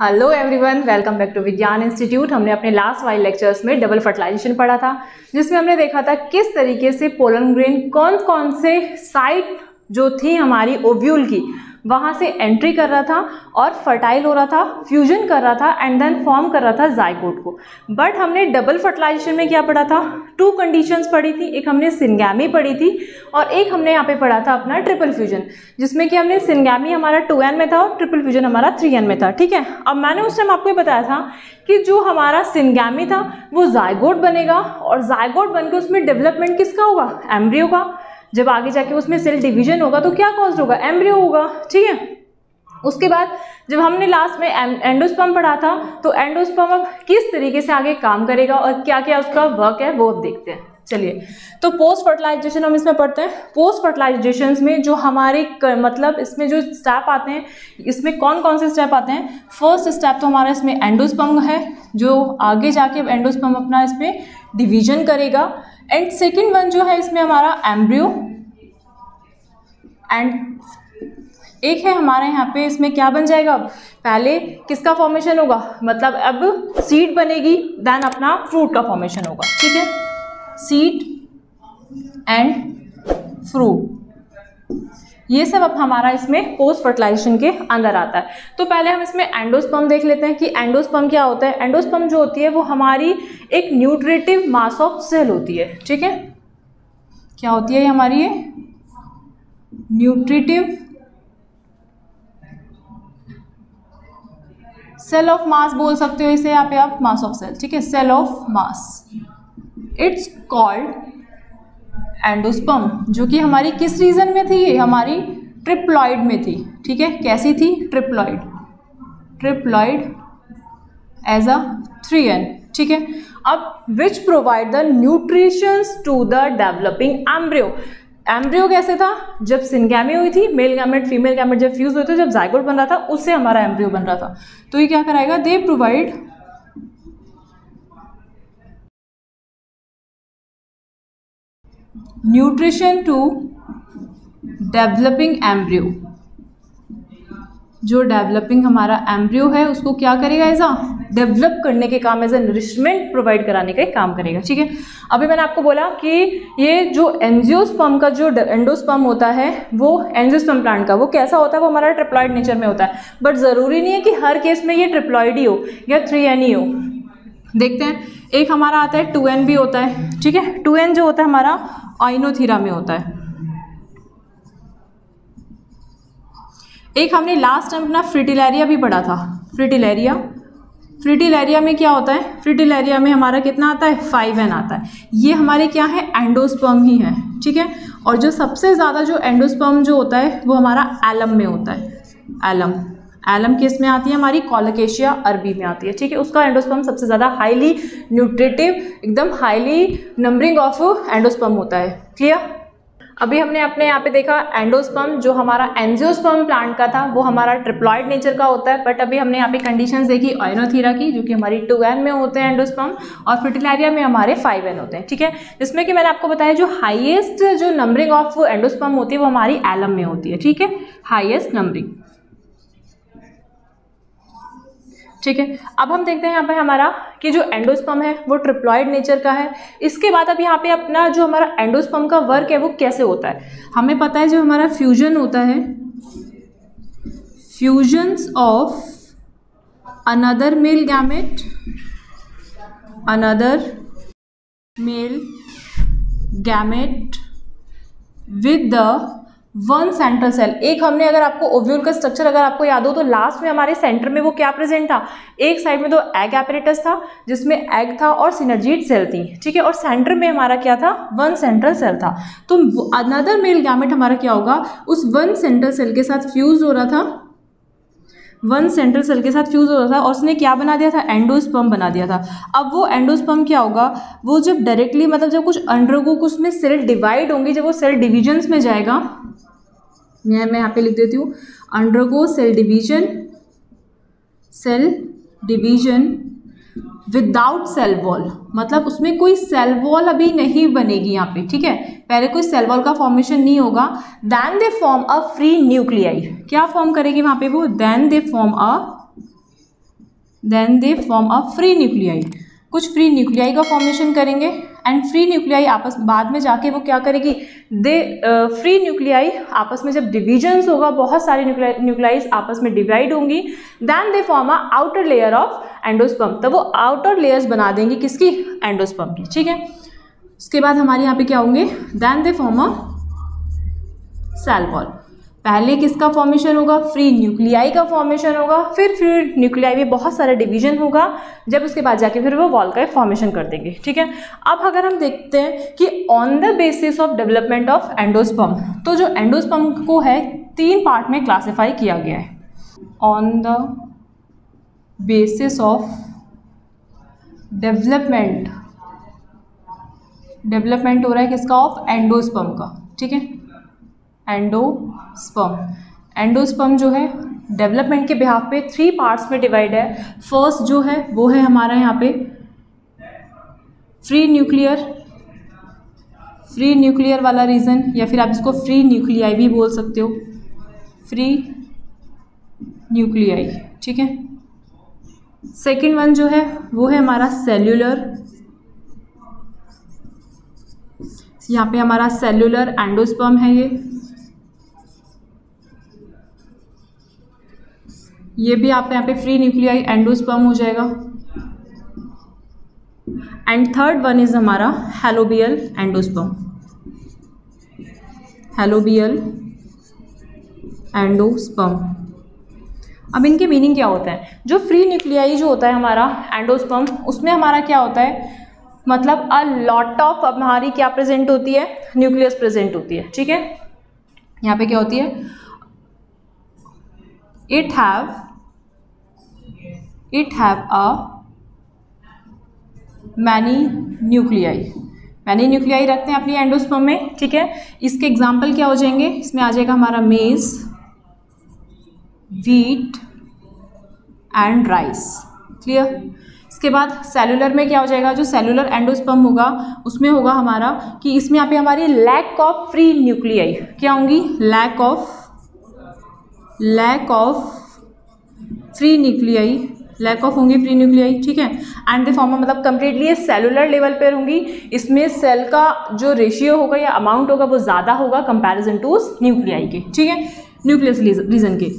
Hello everyone, welcome back to Vigyan institute. हमने अपने last वाले लेक्चर्स में डबल फर्टिलाइजेशन पढ़ा था, जिसमें हमने देखा था किस तरीके से पोलन ग्रेन कौन कौन से साइट जो थी हमारी ओव्यूल की वहाँ से एंट्री कर रहा था और फर्टाइल हो रहा था, फ्यूजन कर रहा था एंड देन फॉर्म कर रहा था जाइगोट को। बट हमने डबल फर्टिलाइजेशन में क्या पढ़ा था? टू कंडीशंस पढ़ी थी। एक हमने सिंगैमी पढ़ी थी और एक हमने यहाँ पे पढ़ा था अपना ट्रिपल फ्यूजन, जिसमें कि हमने सिंगैमी हमारा 2n में था और ट्रिपल फ्यूजन हमारा 3n में था। ठीक है, अब मैंने उस टाइम आपको ये बताया था कि जो हमारा सिंगैमी था वो जाइगोट बनेगा और जाइगोट बनकर उसमें डेवलपमेंट किसका होगा? एम्ब्रियो का। जब आगे जाके उसमें सेल डिवीजन होगा तो क्या कॉज होगा? एम्ब्रियो होगा। ठीक है, उसके बाद जब हमने लास्ट में एंडोस्पर्म पढ़ा था तो एंडोस्पर्म अब किस तरीके से आगे काम करेगा और क्या क्या उसका वर्क है वो अब देखते हैं। चलिए, तो पोस्ट फर्टिलाइजेशन हम इसमें पढ़ते हैं। पोस्ट फर्टिलाइजेशन में जो हमारे मतलब इसमें जो स्टेप आते हैं, इसमें कौन कौन से स्टेप आते हैं? फर्स्ट स्टेप तो हमारा इसमें एंडोस्पर्म है, जो आगे जाके एंडोस्पर्म अपना इसमें डिवीजन करेगा। एंड सेकेंड वन जो है इसमें हमारा एम्ब्रियो, एंड एक है हमारे यहाँ पे इसमें क्या बन जाएगा? अब पहले किसका फॉर्मेशन होगा? मतलब अब सीड बनेगी, देन अपना फ्रूट का फॉर्मेशन होगा। ठीक है, सीड एंड फ्रूट, ये सब अब हमारा इसमें पोस्ट फर्टिलाइजेशन के अंदर आता है। तो पहले हम इसमें एंडोस्पर्म देख लेते हैं कि एंडोस्पर्म क्या होता है। एंडोस्पर्म जो होती है वो हमारी एक न्यूट्रिटिव मास ऑफ सेल होती है। ठीक है, क्या होती है हमारी? ये न्यूट्रिटिव सेल ऑफ मास बोल सकते हो इसे, यहाँ पे आप मास ऑफ सेल। ठीक है, cell of mass, it's called endosperm, जो कि हमारी किस रीजन में थी? ये हमारी ट्रिप्लॉइड में थी। ठीक है, कैसी थी? Triploid, triploid as a 3n। ठीक है, अब which provide the nutritions to the developing embryo. Embryo कैसे था? जब सिंगैमी हुई थी, मेल गैमेट फीमेल गैमेट जब फ्यूज हुए थे, जब जाइगोट बन रहा था, उससे हमारा एम्ब्रियो बन रहा था। तो ये क्या कराएगा? They provide nutrition to developing embryo. जो डेवलपिंग हमारा एम्ब्रियो है उसको क्या करेगा? ऐसा डेवलप करने के काम, एज ए नरिशमेंट प्रोवाइड कराने का काम करेगा। ठीक है, अभी मैंने आपको बोला कि ये जो एंजियोस्पर्म का जो एंडोस्पर्म होता है, वो एंजियोस्पर्म प्लांट का वो कैसा होता है? वो हमारा ट्रिप्लॉइड नेचर में होता है। बट ज़रूरी नहीं है कि हर केस में ये ट्रिप्लॉइड ही हो या 3n ही हो। देखते हैं, एक हमारा आता है 2n भी होता है। ठीक है, 2n जो होता है हमारा आइनोथीरा में होता है। एक हमने लास्ट टाइम अपना फ्रिटिलेरिया भी पढ़ा था। फ्रिटिलेरिया, फ्रिटिलेरिया में क्या होता है? फ्रिटिलेरिया में हमारा कितना आता है? 5n आता है। ये हमारे क्या है? एंडोस्पर्म ही है। ठीक है, और जो सबसे ज़्यादा जो एंडोस्पर्म जो होता है वो हमारा एलम में होता है। एलम, एलम किस में आती है? हमारी कोलोकेशिया अरबी में आती है। ठीक है, उसका एंडोस्पर्म सबसे ज़्यादा हाईली न्यूट्रिटिव, एकदम हाईली नंबरिंग ऑफ एंडोस्पर्म होता है। क्लियर? अभी हमने अपने यहाँ पे देखा एंडोस्पर्म जो हमारा एंजियोस्पर्म प्लांट का था वो हमारा ट्रिप्लॉइड नेचर का होता है। बट अभी हमने यहाँ पे कंडीशंस देखी आइनोथीरा की, जो कि हमारी 2n में होते हैं एंडोस्पर्म, और फ्रिटिलेरिया में हमारे 5n होते हैं। ठीक है, जिसमें कि मैंने आपको बताया जो हाईएस्ट जो नंबरिंग ऑफ एंडोस्पर्म होती है वो हमारी एलम में होती है। ठीक है, हाईएस्ट नंबरिंग। ठीक है, अब हम देखते हैं यहाँ पे हमारा कि जो एंडोस्पर्म है वो ट्रिप्लॉइड नेचर का है। इसके बाद अब यहाँ पे अपना जो हमारा एंडोस्पर्म का वर्क है वो कैसे होता है? हमें पता है जो हमारा फ्यूजन होता है, fusions of another male gamete, another male gamete with the one central cell. एक हमने अगर आपको ओव्यूल का स्ट्रक्चर अगर आपको याद हो तो लास्ट में हमारे सेंटर में वो क्या प्रेजेंट था? एक साइड में तो एग एपरेटस था जिसमें एग था और सिनर्जीड सेल थी। ठीक है, और सेंटर में हमारा क्या था? वन सेंट्रल सेल था। तो अनदर मेल गैमेट हमारा क्या होगा? उस वन सेंट्रल सेल के साथ फ्यूज हो रहा था, वन सेंट्रल सेल के साथ फ्यूज हो रहा था और उसने क्या बना दिया था? एंडोस्पर्म बना दिया था। अब वो एंडोस्पर्म क्या होगा? वो जब डायरेक्टली मतलब जब कुछ अंडरगो कुछ में सेल डिवाइड होंगी, जब वो सेल डिविजन्स में जाएगा, मैं यहाँ पे लिख देती हूँ, undergo cell division, cell division without cell wall, मतलब उसमें कोई सेल वॉल अभी नहीं बनेगी यहाँ पे। ठीक है, पहले कोई सेल वॉल का फॉर्मेशन नहीं होगा। Then they form a free nuclei. क्या फॉर्म करेगी वहाँ पे वो? Then they form a then they form a free nuclei, कुछ फ्री न्यूक्लियाई का फॉर्मेशन करेंगे एंड फ्री न्यूक्लियाई आपस बाद में जाके वो क्या करेगी, फ्री न्यूक्लियाई आपस में जब डिविजन्स होगा, बहुत सारी न्यूक्लियाइज आपस में डिवाइड होंगी, then they form a outer layer of endosperm, तब वो आउटर लेयर्स बना देंगी किसकी, एंडोस्पर्म की, ठीक है। उसके बाद हमारे यहाँ पे क्या होंगे, then they form a cell wall, पहले किसका फॉर्मेशन होगा, फ्री न्यूक्लियाई का फॉर्मेशन होगा, फिर फ्री न्यूक्लियाई में बहुत सारा डिवीजन होगा, जब उसके बाद जाके फिर वो वॉल का फॉर्मेशन कर देंगे, ठीक है। अब अगर हम देखते हैं कि on the basis of development of endosperm, तो जो एंडोस्पर्म को है 3 पार्ट में क्लासिफाई किया गया है। On the basis of development हो रहा है किसका, ऑफ एंडोस्पर्म का, ठीक है। एंडोस्पर्म जो है डेवलपमेंट के बिहाफ पे 3 पार्ट्स में डिवाइड है। फर्स्ट जो है वो है हमारा यहाँ पे फ्री न्यूक्लियर वाला रीजन, या फिर आप इसको फ्री न्यूक्लियाई भी बोल सकते हो, फ्री न्यूक्लियाई, ठीक है। सेकेंड वन जो है वो है हमारा सेल्यूलर, यहाँ पे हमारा सेल्यूलर एंडोस्पर्म है, ये भी आप यहाँ पे फ्री न्यूक्लियाई एंडोस्पर्म हो जाएगा। एंड थर्ड वन इज हमारा हैलोबियल एंडोस्पर्म, हैलोबियल एंडोस्पर्म। अब इनके मीनिंग क्या होता है, जो फ्री न्यूक्लियाई जो होता है हमारा एंडोस्पर्म, उसमें हमारा क्या होता है, मतलब अ लॉट ऑफ हमारी क्या प्रेजेंट होती है, न्यूक्लियस प्रेजेंट होती है, ठीक है। यहाँ पे क्या होती है, it have a many nuclei रखते हैं अपनी एंडोस्पर्म में, ठीक है। इसके एग्जाम्पल क्या हो जाएंगे, इसमें आ जाएगा हमारा मेज, व्हीट एंड राइस, क्लियर। इसके बाद सेलुलर में क्या हो जाएगा, जो सेलुलर एंडोस्पर्म होगा उसमें होगा हमारा कि इसमें यहाँ पे हमारी लैक ऑफ फ्री न्यूक्लियाई क्या होंगी, लैक ऑफ फ्री न्यूक्लियाई, ठीक है। एंड द फॉर्म मतलब कंप्लीटली सेलुलर लेवल पर होंगी, इसमें सेल का जो रेशियो होगा या अमाउंट होगा वो ज़्यादा होगा कंपैरिजन टू न्यूक्लियाई के, ठीक है, न्यूक्लियस रीजन के।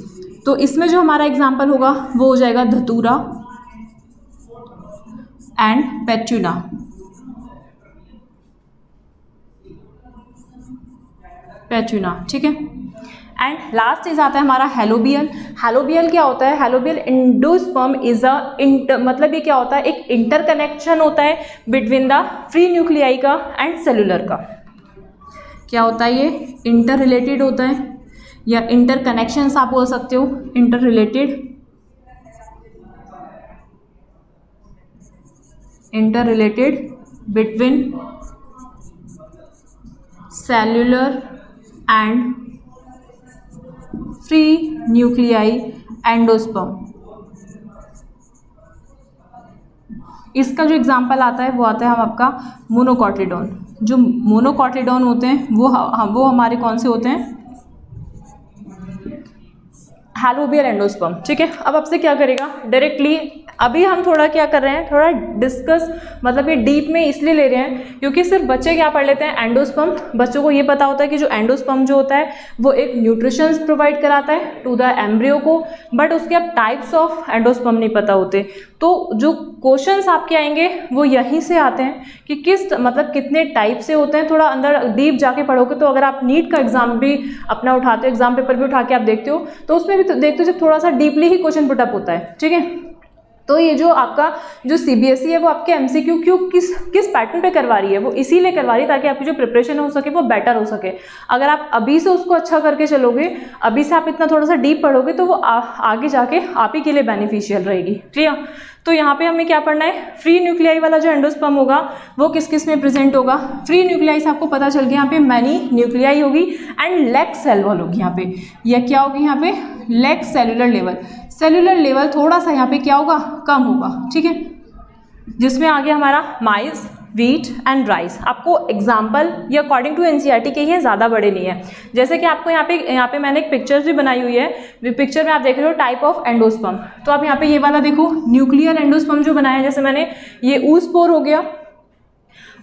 तो इसमें जो हमारा एग्जाम्पल होगा वो हो जाएगा धतूरा एंड पेट्यूना, ठीक है। एंड लास्ट चीज आता है हमारा हैलोबियल क्या होता है, हैलोबियल एंडोस्पर्म इज मतलब ये क्या होता है, एक इंटरकनेक्शन होता है बिटवीन द फ्री न्यूक्लियाई का एंड सेलुलर का। क्या होता है, ये इंटर रिलेटेड होता है, या इंटरकनेक्शंस आप बोल सकते हो, inter related between cellular and free nuclei endosperm. इसका जो एग्जांपल आता है वो आता है हम आपका मोनोकॉटिलीडोन। जो मोनोकॉटिलीडोन होते हैं वो हमारे कौन से होते हैं, हैलोबियल एंडोस्पर्म, ठीक है। अब आपसे क्या करेगा डायरेक्टली, अभी हम थोड़ा क्या कर रहे हैं, थोड़ा डिस्कस मतलब ये डीप में इसलिए ले रहे हैं क्योंकि सिर्फ बच्चे क्या पढ़ लेते हैं एंडोस्पर्म, बच्चों को ये पता होता है कि जो एंडोस्पर्म जो होता है वो एक न्यूट्रिशंस प्रोवाइड कराता है टू द एम्ब्रियो को, बट उसके अब टाइप्स ऑफ एंडोस्पर्म नहीं पता होते। तो जो क्वेश्चंस आपके आएंगे वो यहीं से आते हैं कि किस मतलब कितने टाइप से होते हैं, थोड़ा अंदर डीप जाके पढ़ोगे तो अगर आप नीट का एग्जाम भी अपना उठाते हो, एग्जाम पेपर भी उठा के आप देखते हो तो उसमें भी देखते हो जब थोड़ा सा डीपली ही क्वेश्चन पुटअप होता है, ठीक है। तो ये जो आपका जो सीबीएसई है वो आपके एमसीक्यू क्यों किस पैटर्न पे करवा रही है, वो इसीलिए करवा रही है ताकि आपकी जो प्रिपरेशन हो सके वो बेटर हो सके। अगर आप अभी से उसको अच्छा करके चलोगे, अभी से आप इतना थोड़ा सा डीप पढ़ोगे तो वो आगे जाके आप ही के लिए बेनिफिशियल रहेगी, क्लियर। तो यहाँ पे हमें क्या पढ़ना है, फ्री न्यूक्लियाई वाला जो एंडोस्पर्म होगा वो किस किस में प्रेजेंट होगा। फ्री न्यूक्लियाई से आपको पता चल गया, यहाँ पे मैनी न्यूक्लियाई होगी एंड लेग सेल वॉल होगी। यहाँ पे यह क्या होगी, यहाँ पे लेग सेलुलर लेवल थोड़ा सा यहाँ पे क्या होगा, कम होगा, ठीक है। जिसमें आ गया हमारा माइस, व्हीट एंड राइस। आपको एग्जाम्पल ये अकॉर्डिंग टू एनसीईआरटी के ही है, ज़्यादा बड़े नहीं है। जैसे कि आपको यहाँ पे मैंने एक पिक्चर्स भी बनाई हुई है, पिक्चर में आप देख रहे हो टाइप ऑफ एंडोस्पर्म। तो आप यहाँ पे ये वाला देखो, न्यूक्लियर एंडोस्पर्म जो बनाया है, जैसे मैंने ये ऊस्पोर हो गया,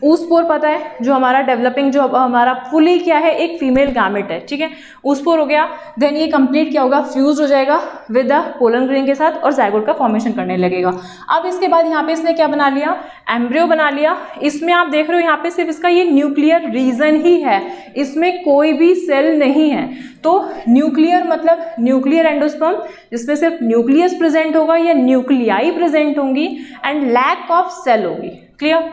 ऊस्पोर पता है जो हमारा डेवलपिंग, जो हमारा फुली क्या है, एक फीमेल गामेट है, ठीक है, ऊस्पोर हो गया। देन ये कंप्लीट क्या होगा, फ्यूज हो जाएगा विद द पोलन ग्रेन के साथ और जाइगोट का फॉर्मेशन करने लगेगा। अब इसके बाद यहाँ पे इसने क्या बना लिया, एम्ब्रियो बना लिया। इसमें आप देख रहे हो यहाँ पे सिर्फ इसका ये न्यूक्लियर रीजन ही है, इसमें कोई भी सेल नहीं है। तो न्यूक्लियर मतलब न्यूक्लियर एंडोस्पर्म जिसमें सिर्फ न्यूक्लियस प्रेजेंट होगा या न्यूक्लियाई प्रेजेंट होंगी एंड लैक ऑफ सेल होगी। क्लियर।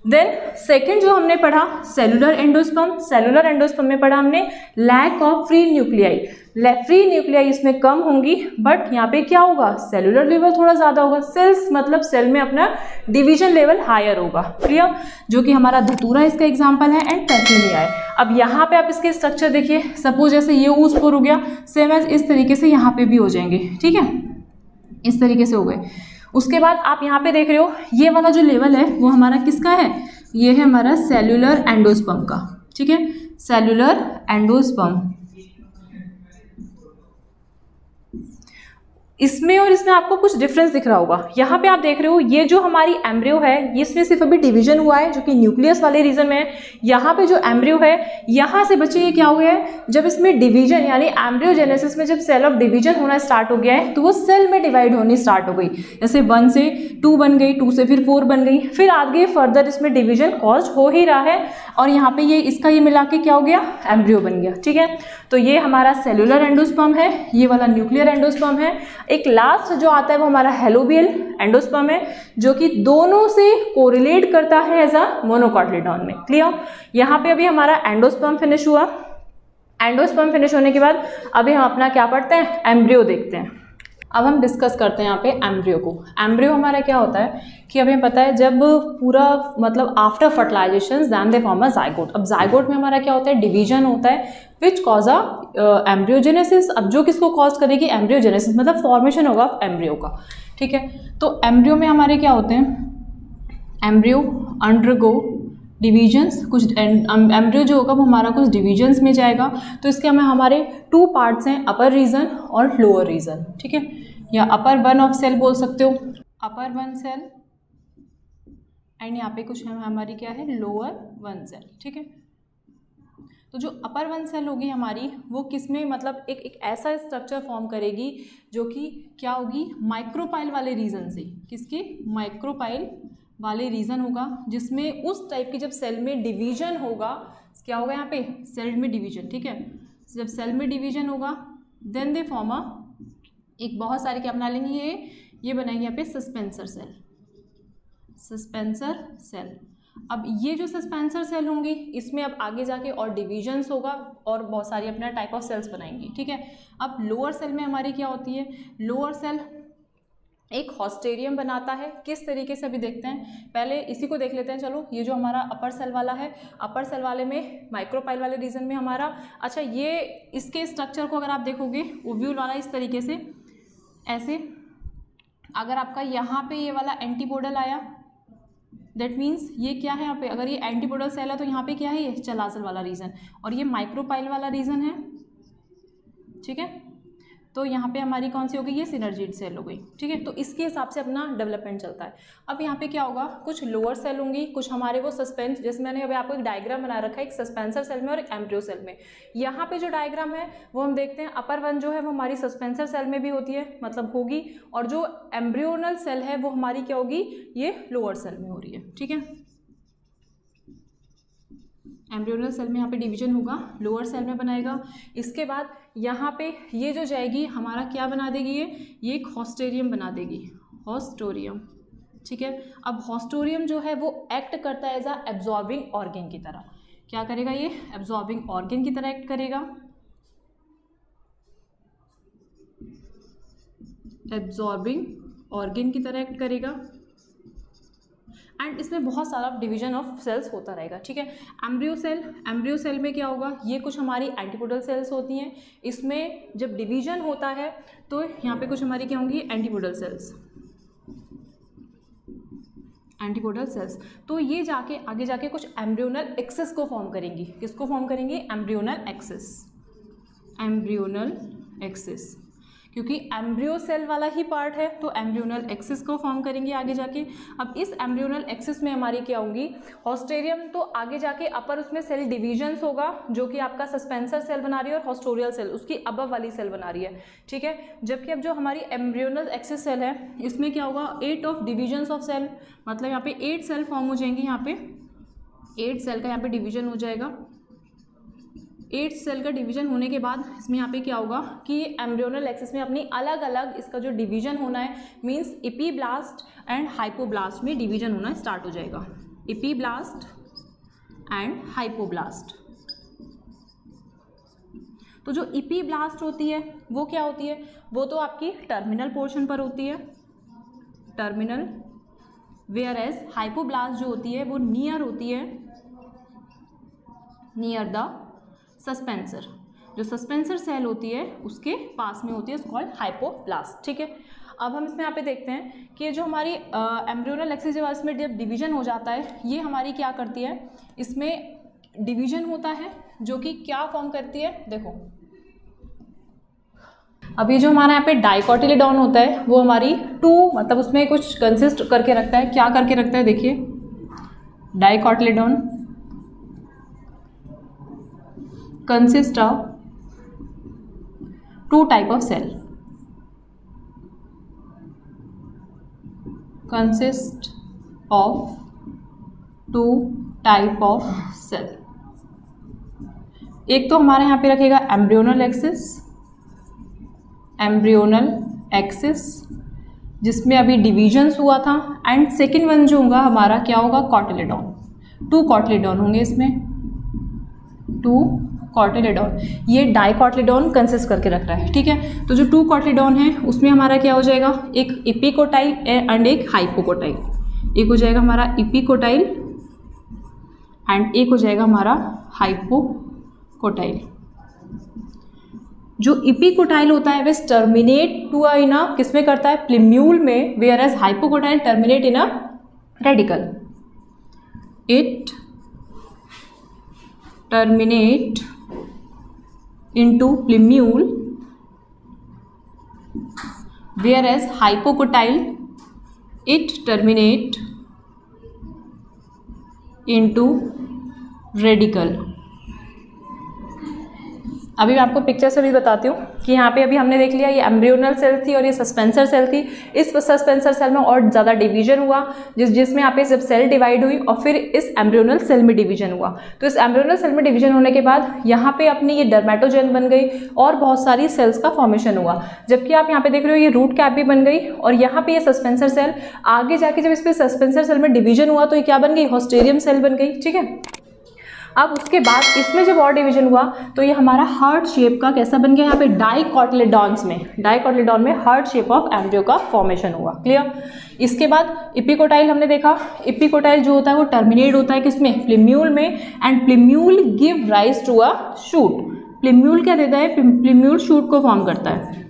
देन सेकंड जो हमने पढ़ा सेलुलर एंडोस्पर्म, सेलुलर एंडोस्पर्म में पढ़ा हमने lack of free nuclei, free nuclei इसमें कम होंगी, बट यहाँ पे क्या होगा, सेलुलर लेवल थोड़ा ज्यादा होगा। सेल्स मतलब सेल में अपना डिवीजन लेवल हायर होगा। क्लियर, जो कि हमारा धतूरा इसका एग्जाम्पल है एंड पेटूनिया है। अब यहाँ पे आप इसके स्ट्रक्चर देखिए, सपोज जैसे ये ऊस्पोर हो गया, सेम एज इस तरीके से यहाँ पे भी हो जाएंगे, ठीक है, इस तरीके से हो गए। उसके बाद आप यहाँ पे देख रहे हो ये वाला जो लेवल है वो हमारा किसका है, ये है हमारा सेलुलर एंडोस्पर्म का, ठीक है, सेलुलर एंडोस्पर्म। इसमें और इसमें आपको कुछ डिफरेंस दिख रहा होगा। यहाँ पे आप देख रहे हो ये जो हमारी एम्ब्रियो है, इसमें सिर्फ अभी डिवीजन हुआ है जो कि न्यूक्लियस वाले रीजन में है। यहाँ पे जो एम्ब्रियो है, यहाँ से बच्चे ये क्या हो गया है, जब इसमें डिवीजन यानी एम्ब्रियोजेनेसिस में जब सेल ऑफ डिवीजन होना स्टार्ट हो गया है तो वो सेल में डिवाइड होनी स्टार्ट हो गई। जैसे 1 से 2 बन गई, 2 से फिर 4 बन गई, फिर आगे फर्दर इसमें डिवीजन कॉज हो ही रहा है और यहाँ पे ये इसका ये मिला के क्या हो गया, एम्ब्रियो बन गया। ठीक है, तो ये हमारा सेलुलर एंडोस्पर्म है, ये वाला न्यूक्लियर एंडोस्पर्म है। एक लास्ट जो आता है वो हमारा हेलोबियल एंडोस्पर्म है जो कि दोनों से कोरिलेट करता है एज अ मोनोकॉटिलेडॉन में। क्लियर, यहाँ पे अभी हमारा एंडोस्पर्म फिनिश हुआ। एंडोस्पर्म फिनिश होने के बाद अभी हम अपना क्या पढ़ते हैं, एम्ब्रियो देखते हैं। अब हम डिस्कस करते हैं यहाँ पे एम्ब्रियो को। एम्ब्रियो हमारा क्या होता है कि हमें पता है जब पूरा मतलब after fertilization then they form a zygote. अब जाइगोट में हमारा क्या होता है, डिवीजन होता है विच कॉज अ एम्ब्रियोजेनेसिस। अब जो किसको कॉज करेगी, एम्ब्रियोजेनेसिस मतलब फॉर्मेशन होगा एम्ब्रियो का। ठीक है, तो एम्ब्रियो में हमारे क्या होते हैं, एम्ब्रियो अंडरगो डिवीजन्स। कुछ एम्ब्रियो जो होगा वो हमारा कुछ डिवीजन्स में जाएगा। तो इसके हमारे 2 पार्ट्स हैं, अपर रीजन और लोअर रीजन। ठीक है, या अपर 1 ऑफ सेल बोल सकते हो, अपर 1 सेल एंड यहाँ पे कुछ हमारी क्या है, लोअर 1 सेल। ठीक है, तो जो अपर 1 सेल होगी हमारी वो किसमें मतलब एक ऐसा स्ट्रक्चर फॉर्म करेगी जो कि क्या होगी, माइक्रोपाइल वाले रीजन से। किसके, माइक्रोपाइल वाले रीजन होगा जिसमें उस टाइप की जब सेल में डिवीजन होगा, क्या होगा यहाँ पे, सेल में डिवीजन। ठीक है, जब सेल में डिवीजन होगा देन दे फॉर्म अ एक बहुत सारे क्या बना लेंगे, ये बनाएंगे यहाँ पे सस्पेंसर सेल, सस्पेंसर सेल। अब ये जो सस्पेंसर सेल होंगी इसमें अब आगे जाके और डिवीजन्स होगा और बहुत सारी अपना टाइप ऑफ सेल्स बनाएंगी। ठीक है, अब लोअर सेल में हमारी क्या होती है, लोअर सेल एक हॉस्टेरियम बनाता है। किस तरीके से अभी देखते हैं, पहले इसी को देख लेते हैं। चलो, ये जो हमारा अपर सेल वाला है, अपर सेल वाले में माइक्रोपाइल वाले रीजन में हमारा, अच्छा ये इसके स्ट्रक्चर को अगर आप देखोगे ओव्यूल वाला इस तरीके से ऐसे, अगर आपका यहाँ पे ये वाला एंटीपोडल आया दैट मीन्स ये क्या है, यहाँ पे अगर ये एंटीपोडल सेल है तो यहाँ पे क्या है, ये चलासल वाला रीजन और ये माइक्रोपाइल वाला रीजन है। ठीक है, तो यहाँ पे हमारी कौन सी हो गई, ये सिनर्जिड सेल हो गई। ठीक है, तो इसके हिसाब से अपना डेवलपमेंट चलता है। अब यहाँ पे क्या होगा, कुछ लोअर सेल होंगी, कुछ हमारे वो सस्पेंस, जैसे मैंने अभी आपको एक डायग्राम बना रखा है, एक सस्पेंसर सेल में और एक एम्ब्रियो सेल में। यहाँ पे जो डायग्राम है वो हम देखते हैं, अपर 1 जो है वो हमारी सस्पेंसर सेल में भी होती है, मतलब होगी, और जो एम्ब्रियोनल सेल है वो हमारी क्या होगी, ये लोअर सेल में हो रही है। ठीक है, एम्ब्रियोनल सेल में यहाँ पे डिवीजन होगा, लोअर सेल में बनाएगा। इसके बाद यहाँ पे ये जो जाएगी हमारा क्या बना देगी, ये एक हॉस्टेरियम बना देगी, हॉस्टोरियम। ठीक है, अब हॉस्टोरियम जो है वो एक्ट करता है एज अ एब्जॉर्बिंग ऑर्गेन की तरह। क्या करेगा, ये एब्जॉर्बिंग ऑर्गेन की तरह एक्ट करेगा, एब्जॉर्बिंग ऑर्गेन की तरह एक्ट करेगा एंड इसमें बहुत सारा डिवीजन ऑफ सेल्स होता रहेगा। ठीक है, एम्ब्रियो सेल में क्या होगा, ये कुछ हमारी एंटीपोडल सेल्स होती हैं। इसमें जब डिवीजन होता है तो यहाँ पे कुछ हमारी क्या होंगी, एंटीपोडल सेल्स, एंटीपोडल सेल्स। तो ये जाके आगे जाके कुछ एम्ब्रियोनल एक्सिस को फॉर्म करेंगी। किसको फॉर्म करेंगी? Embryonal axis. एम्ब्रियोनल एक्सिस, क्योंकि एम्ब्रियो सेल वाला ही पार्ट है तो एम्ब्रियोनल एक्सिस को फॉर्म करेंगे आगे जाके। अब इस एम्ब्रियोनल एक्सिस में हमारी क्या होंगी? हॉस्टेरियम। तो आगे जाके अपर उसमें सेल डिवीजन्स होगा, जो कि आपका सस्पेंसर सेल बना रही है और हॉस्टोरियल सेल उसकी अबव वाली सेल बना रही है, ठीक है। जबकि अब जो हमारी एम्ब्रियोनल एक्सिस सेल है इसमें क्या होगा? 8 ऑफ डिवीजन्स ऑफ सेल, मतलब यहाँ पे 8 सेल फॉर्म हो जाएंगी। यहाँ पे 8 सेल का यहाँ पे डिवीजन हो जाएगा। 8 सेल का डिवीजन होने के बाद इसमें यहाँ पे क्या होगा कि एम्ब्रियोनल एक्सिस में अपनी अलग अलग इसका जो डिवीजन होना है, मींस इपीब्लास्ट एंड हाइपोब्लास्ट में डिवीजन होना स्टार्ट हो जाएगा। Epiblast and hypoblast. तो जो इपीब्लास्ट होती है वो क्या होती है? वो तो आपकी टर्मिनल पोर्शन पर होती है, टर्मिनल, वेयर एज हाइपोब्लास्ट जो होती है वो नियर होती है, नियर द सस्पेंसर। जो सस्पेंसर सेल होती है उसके पास में होती है, कॉल्ड हाइपोब्लास्ट, ठीक है। अब हम इसमें यहाँ पे देखते हैं कि जो हमारी एम्ब्रियोनल एक्सिस जो इसमें जब डिवीजन हो जाता है, ये हमारी क्या करती है? इसमें डिवीजन होता है जो कि क्या फॉर्म करती है? देखो अभी जो हमारा यहाँ पे डाइकोटिलेडॉन होता है वो हमारी 2, मतलब उसमें कुछ कंसिस्ट करके रखता है। क्या करके रखता है? देखिए, डाइकोटिलेडॉन consist of 2 type of cell, consist of 2 type of cell। एक तो हमारे यहाँ पे रखेगा एम्ब्रियोनल एक्सिस, एम्ब्रियोनल एक्सिस जिसमें अभी डिवीजन्स हुआ था, एंड सेकेंड वन जो होगा हमारा क्या होगा? कॉटिलेडॉन। 2 कॉटिलेडॉन होंगे इसमें, 2 कॉटिलेडॉन। ये डाइकोटिलेडॉन कंसिस्ट करके रख रहा है, ठीक है। तो जो 2 कॉटिलेडॉन है उसमें हमारा क्या हो जाएगा? एक इपिकोटाइल एंड एक हाइपोकोटाइल। एक हो जाएगा हमारा इपिकोटाइल एंड एक हो जाएगा हमारा हाइपोकोटाइल। जो इपिकोटाइल होता है वह टर्मिनेट टू इन अ किसमें करता है? प्लिम्यूल में, whereas hypocotyl terminate in a radicle. It terminate into plumule, whereas hypocotyle it terminate into radical। अभी मैं आपको पिक्चर से भी बताती हूँ कि यहाँ पे अभी हमने देख लिया ये एम्ब्रियोनल सेल थी और ये सस्पेंसर सेल थी। इस सस्पेंसर सेल में और ज़्यादा डिवीजन हुआ, जिसमें यहाँ पे जब सेल डिवाइड हुई और फिर इस एम्ब्रियोनल सेल में डिवीजन हुआ। तो इस एम्ब्रियोनल सेल में डिवीजन होने के बाद यहाँ पे अपनी ये डर्मेटोजेन बन गई और बहुत सारी सेल्स का फॉर्मेशन हुआ। जबकि आप यहाँ पे देख रहे हो ये रूट कैप भी बन गई और यहाँ पे ये सस्पेंसर सेल आगे जाके जब इस पर सस्पेंसर सेल में डिवीजन हुआ तो ये क्या बन गई? हॉस्टेरियम सेल बन गई, ठीक है। अब उसके बाद इसमें जब और डिवीजन हुआ तो ये हमारा हार्ट शेप का कैसा बन गया? यहाँ पे डाइकोटिलेडॉन्स में, डाइकोटिलेडॉन में हार्ट शेप ऑफ एम्ब्रियो का फॉर्मेशन हुआ, क्लियर। इसके बाद इपिकोटाइल हमने देखा। इपिकोटाइल जो होता है वो टर्मिनेट होता है किसमें? प्लिम्यूल में, and plumule give rise to a shoot. Plumule क्या देता है? प्लिम्यूल शूट को फॉर्म करता है।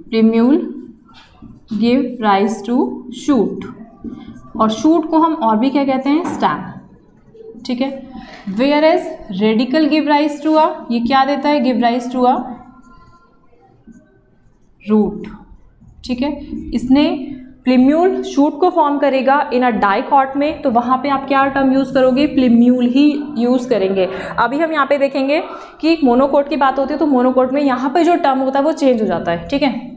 Plumule give rise to shoot, और शूट को हम और भी क्या कहते हैं? स्टैम, ठीक है। Where as radicle give rise to a, ये क्या देता है? Give rise to a root, ठीक है। इसने प्लिम्यूल शूट को फॉर्म करेगा इन अ डाइकॉट में, तो वहां पे आप क्या टर्म यूज करोगे? प्लिम्यूल ही यूज करेंगे। अभी हम यहाँ पे देखेंगे कि मोनोकोट की बात होती है तो मोनोकोट में यहाँ पे जो टर्म होता है वो चेंज हो जाता है, ठीक है।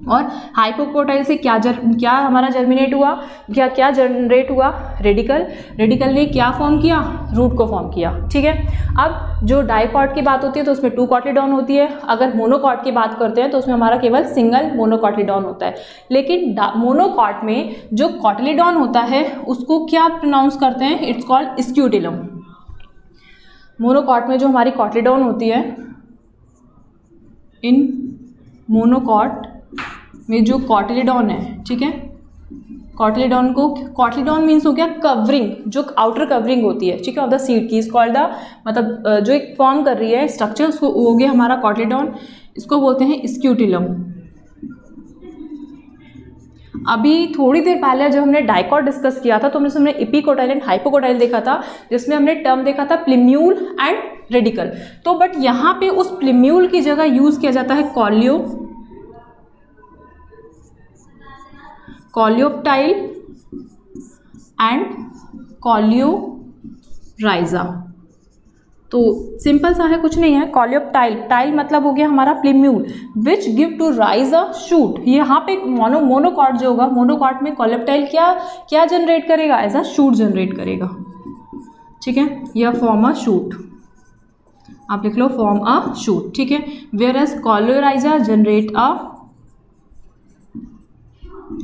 और हाइपोकोटाइल से क्या हमारा जर्मिनेट हुआ? क्या जनरेट हुआ? रेडिकल। रेडिकल ने क्या फॉर्म किया? रूट को फॉर्म किया, ठीक है। अब जो डाइकॉट की बात होती है तो उसमें 2 कॉटिलेडॉन होती है। अगर मोनोकॉट की बात करते हैं तो उसमें हमारा केवल सिंगल मोनोकॉटिलेडॉन होता है। लेकिन मोनोकॉट में जो कॉटिलेडॉन होता है उसको क्या प्रोनाउंस करते हैं? It's called स्क्यूटिलम। मोनोकॉट में जो हमारी कॉटिलेडॉन होती है, इन मोनोकॉट में जो कॉटिलेडॉन है, ठीक है, कॉटिलेडॉन मीन्स हो गया कवरिंग, जो आउटर कवरिंग होती है, ठीक है, ऑफ द सीड की, कॉल्ड द, मतलब जो एक फॉर्म कर रही है स्ट्रक्चर, उसको हो गया हमारा कॉटिलेडॉन, इसको बोलते हैं स्क्यूटिलम। अभी थोड़ी देर पहले जब हमने डाइकॉट डिस्कस किया था तो हमने एपिकोटाइल एंड हाइपोकोटाइल देखा था, जिसमें हमने टर्म देखा था प्लिम्यूल एंड रेडिकल। तो बट यहाँ पे उस प्लिम्यूल की जगह यूज किया जाता है कॉलियोप्टाइल एंड कॉलियोराइजा। तो सिंपल सा है, कुछ नहीं है। कॉलियोप्टाइल, टाइल मतलब हो गया हमारा plumule, which give to rise a shoot. यहाँ पे मोनोकॉट जो होगा, मोनोकॉट में कॉलियोप्टाइल क्या जनरेट करेगा, एज अ शूट जनरेट करेगा, ठीक है, या फॉर्म अ शूट, आप लिख लो फॉर्म अ शूट, ठीक है। Where as coleorhiza generate a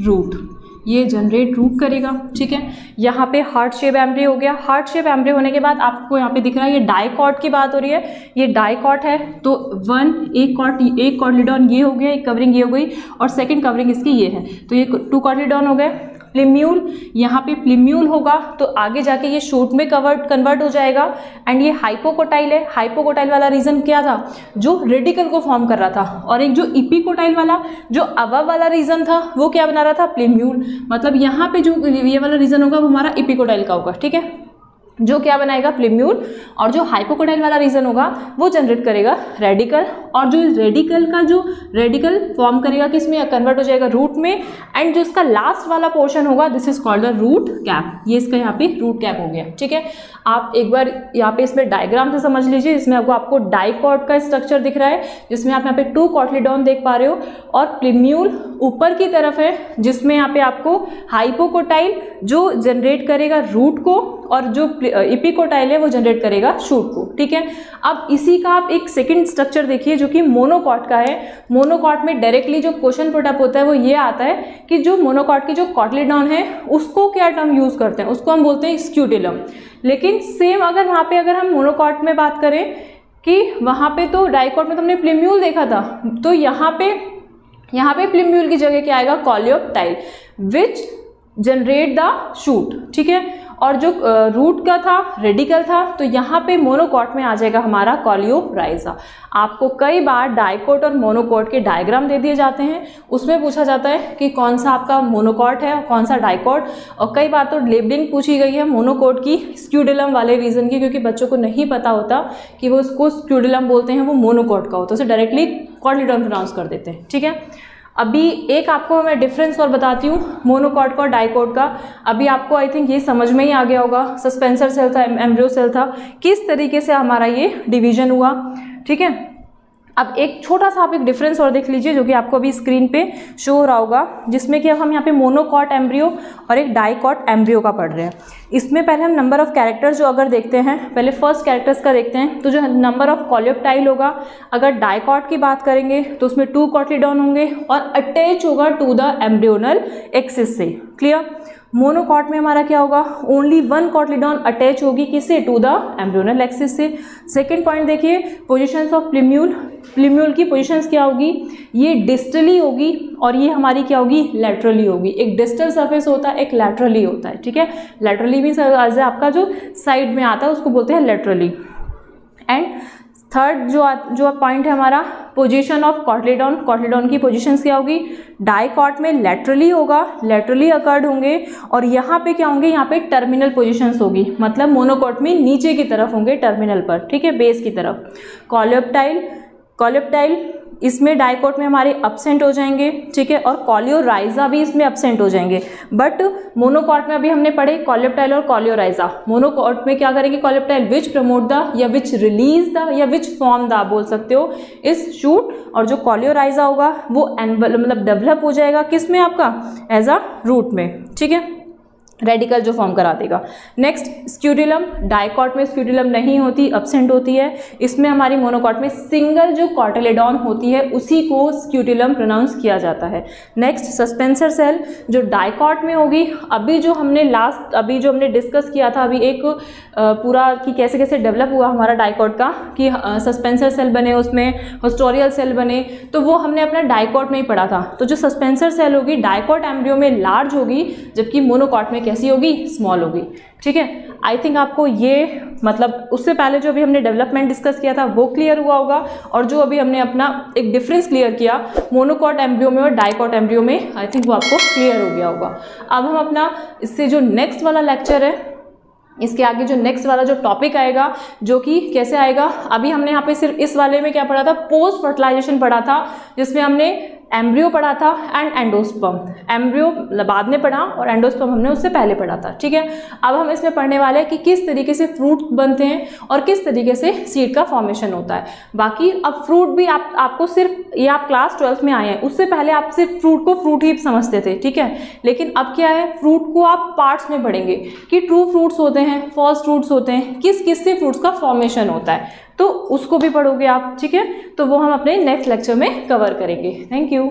root, ये जनरेट रूट करेगा, ठीक है। यहाँ पे हार्ट शेप एम्ब्रियो हो गया। हार्ट शेप एम्ब्रियो होने के बाद आपको यहाँ पे दिख रहा है ये डाइकॉट की बात हो रही है, ये डाइकॉट है। तो एक कॉटिलीडॉन ये हो गया, एक कवरिंग ये हो गई, और सेकंड कवरिंग इसकी ये है, तो ये 2 कॉटिलीडॉन हो गए। प्लिम्यूल, यहाँ पे प्लिम्यूल होगा तो आगे जाके ये शूट में कन्वर्ट हो जाएगा। एंड ये हाइपोकोटाइल है। हाइपोकोटाइल वाला रीजन क्या था, जो रेडिकल को फॉर्म कर रहा था, और एक जो इपिकोटाइल वाला जो अबव वाला रीजन था वो क्या बना रहा था, प्लिम्यूल। मतलब यहाँ पे जो ये वाला रीजन होगा वो हमारा इपिकोटाइल का होगा, ठीक है, जो क्या बनाएगा, प्लिम्यूल। और जो हाइपोकोटाइल वाला रीजन होगा वो जनरेट करेगा रेडिकल, और जो रेडिकल फॉर्म करेगा किसमें, कन्वर्ट हो जाएगा रूट में। एंड जो इसका लास्ट वाला पोर्शन होगा, this is called the root cap. ये इसका यहाँ पे रूट कैप हो गया, ठीक है। आप एक बार यहाँ पे इसमें डायग्राम से समझ लीजिए। इसमें आपको डाइकॉट का स्ट्रक्चर दिख रहा है, जिसमें आप यहाँ पे 2 कॉटिलीडॉन देख पा रहे हो, और प्लिम्यूल ऊपर की तरफ है, जिसमें यहाँ पे आपको हाइपोकोटाइल जो जनरेट करेगा रूट को, और जो एपिकोटाइल है वो जनरेट करेगा शूट को, ठीक है। अब इसी का आप एक सेकंड स्ट्रक्चर देखिए जो कि मोनोकॉट का है। मोनोकॉट में डायरेक्टली जो क्वेश्चन पुट अप होता है वो ये आता है कि जो मोनोकॉट की जो कॉटिलीडॉन है उसको क्या टर्म यूज करते हैं, उसको हम बोलते हैं स्क्यूटिलम। लेकिन सेम अगर वहाँ पे अगर हम मोनोकॉट में बात करें कि वहाँ पे तो डाइकॉट में तुमने प्लिम्यूल देखा था, तो यहाँ पे प्लिम्यूल की जगह क्या आएगा, coleoptile, which generate the shoot, ठीक है। और जो रूट का था, रेडिकल था, तो यहाँ पे मोनोकॉट में आ जाएगा हमारा कॉलियोराइजा। आपको कई बार डाइकॉट और मोनोकॉट के डायग्राम दे दिए जाते हैं, उसमें पूछा जाता है कि कौन सा आपका मोनोकॉट है और कौन सा डाइकॉट। और कई बार तो लेबलिंग पूछी गई है मोनोकॉट की स्क्यूडिलम वाले रीजन की, क्योंकि बच्चों को नहीं पता होता कि वो उसको स्क्यूडिलम बोलते हैं, वो मोनोकॉट का होता है, उसे डायरेक्टली कॉटिलीडॉन प्रोनाउंस कर देते हैं, ठीक है। अभी एक आपको मैं डिफरेंस और बताती हूँ मोनोकॉट का और डाइकॉट का। अभी आपको आई थिंक ये समझ में ही आ गया होगा, सस्पेंसर सेल था, एम्ब्रियो सेल था, किस तरीके से हमारा ये डिवीजन हुआ, ठीक है। अब एक छोटा सा आप एक डिफरेंस और देख लीजिए, जो कि आपको अभी स्क्रीन पे शो हो रहा होगा, जिसमें कि अब हम यहाँ पे मोनोकॉट एम्ब्रियो और एक डाइकॉट एम्ब्रियो का पढ़ रहे हैं। इसमें पहले हम नंबर ऑफ कैरेक्टर्स जो अगर देखते हैं, पहले फर्स्ट कैरेक्टर्स का देखते हैं, तो जो नंबर ऑफ कॉलियोप्टाइल होगा, अगर डाइकॉट की बात करेंगे तो उसमें 2 कॉटिलीडॉन होंगे और अटैच होगा टू द एम्ब्रियोनल एक्सिस से, क्लियर। मोनोकॉट में हमारा क्या होगा, ओनली 1 कॉटिलीडॉन अटैच होगी किसे, टू द एम्ब्रियोनल एक्सिस से। सेकेंड पॉइंट देखिए, पोजिशंस ऑफ प्लिम्यूल। प्लिम्यूल की पोजीशंस क्या होगी, ये डिस्टली होगी और ये हमारी क्या होगी, लैटरली होगी। एक डिस्टल सरफेस होता है, एक लैटरली होता है, ठीक है। लैटरली मीन्स आपका जो साइड में आता है उसको बोलते हैं लैटरली। एंड थर्ड जो पॉइंट है हमारा, पोजीशन ऑफ कॉटिलीडॉन। कॉटिलीडॉन की पोजीशंस क्या होगी, डाइकॉट में लैटरली होगा, लैटरली अकर्ड होंगे, और यहाँ पे क्या होंगे, यहाँ पे टर्मिनल पोजीशंस होगी, मतलब मोनोकॉट में नीचे की तरफ होंगे, टर्मिनल पर, ठीक है, बेस की तरफ। कॉलियोप्टाइल इसमें डाइकॉट में हमारे अब्सेंट हो जाएंगे, ठीक है, और कॉलियोराइजा भी इसमें अब्सेंट हो जाएंगे। बट मोनोकॉट में अभी हमने पढ़े कॉलियोप्टाइल और कॉलियोराइजा। मोनोकॉट में क्या करेंगे, कॉलियोप्टाइल विच प्रमोट द या विच रिलीज द या विच फॉर्म द बोल सकते हो इस शूट, और जो कॉलियोराइजा होगा वो मतलब डेवलप हो जाएगा किस में, आपका एज अ रूट में, ठीक है, रेडिकल जो फॉर्म करा देगा। नेक्स्ट स्क्यूटिलम। डाइकॉट में स्क्यूटिलम नहीं होती, अब्सेंट होती है। इसमें हमारी मोनोकॉट में सिंगल जो कॉटिलीडॉन होती है उसी को स्क्यूटिलम प्रोनाउंस किया जाता है। नेक्स्ट सस्पेंसर सेल जो डाइकॉट में होगी। अभी जो हमने डिस्कस किया था अभी एक पूरा कि कैसे कैसे डेवलप हुआ हमारा डाइकॉट का, कि सस्पेंसर सेल बने, उसमें हिस्टोरियल सेल बने, तो वो हमने अपना डाइकॉट में ही पढ़ा था। तो जो सस्पेंसर सेल होगी डाइकॉट एम्ब्रियो में लार्ज होगी, जबकि मोनोकॉट में कैसी होगी, स्मॉल होगी। ठीक है, आई थिंक आपको ये मतलब उससे पहले जो अभी हमने डेवलपमेंट डिस्कस किया था वो क्लियर हुआ होगा, और जो अभी हमने अपना एक डिफरेंस क्लियर किया मोनोकॉट एम्ब्रियो में और डाइकॉट एम्ब्रियो में, आई थिंक वो आपको क्लियर हो गया होगा। अब हम अपना इससे जो नेक्स्ट वाला लेक्चर है, इसके आगे जो नेक्स्ट वाला जो टॉपिक आएगा, जो कि कैसे आएगा, अभी हमने यहाँ पे सिर्फ इस वाले में क्या पढ़ा था, पोस्ट फर्टिलाइजेशन पढ़ा था, जिसमें हमने एम्ब्रियो पढ़ा था एंड एंडोस्पर्म। एम्ब्रियो बाद में पढ़ा और एंडोस्पर्म हमने उससे पहले पढ़ा था। ठीक है, अब हम इसमें पढ़ने वाले हैं कि किस तरीके से फ्रूट बनते हैं और किस तरीके से सीड का फॉर्मेशन होता है। बाकी अब फ्रूट भी आपको सिर्फ ये आप क्लास 12th में आए हैं, उससे पहले आप सिर्फ फ्रूट को फ्रूट ही समझते थे। ठीक है, लेकिन अब क्या है, फ्रूट को आप पार्ट्स में पढ़ेंगे कि ट्रू फ्रूट्स होते हैं, फॉल्स फ्रूट्स होते हैं, किस किस से फ्रूट्स का फॉर्मेशन होता है, तो उसको भी पढ़ोगे आप। ठीक है, तो वो हम अपने नेक्स्ट लेक्चर में कवर करेंगे। Thank you.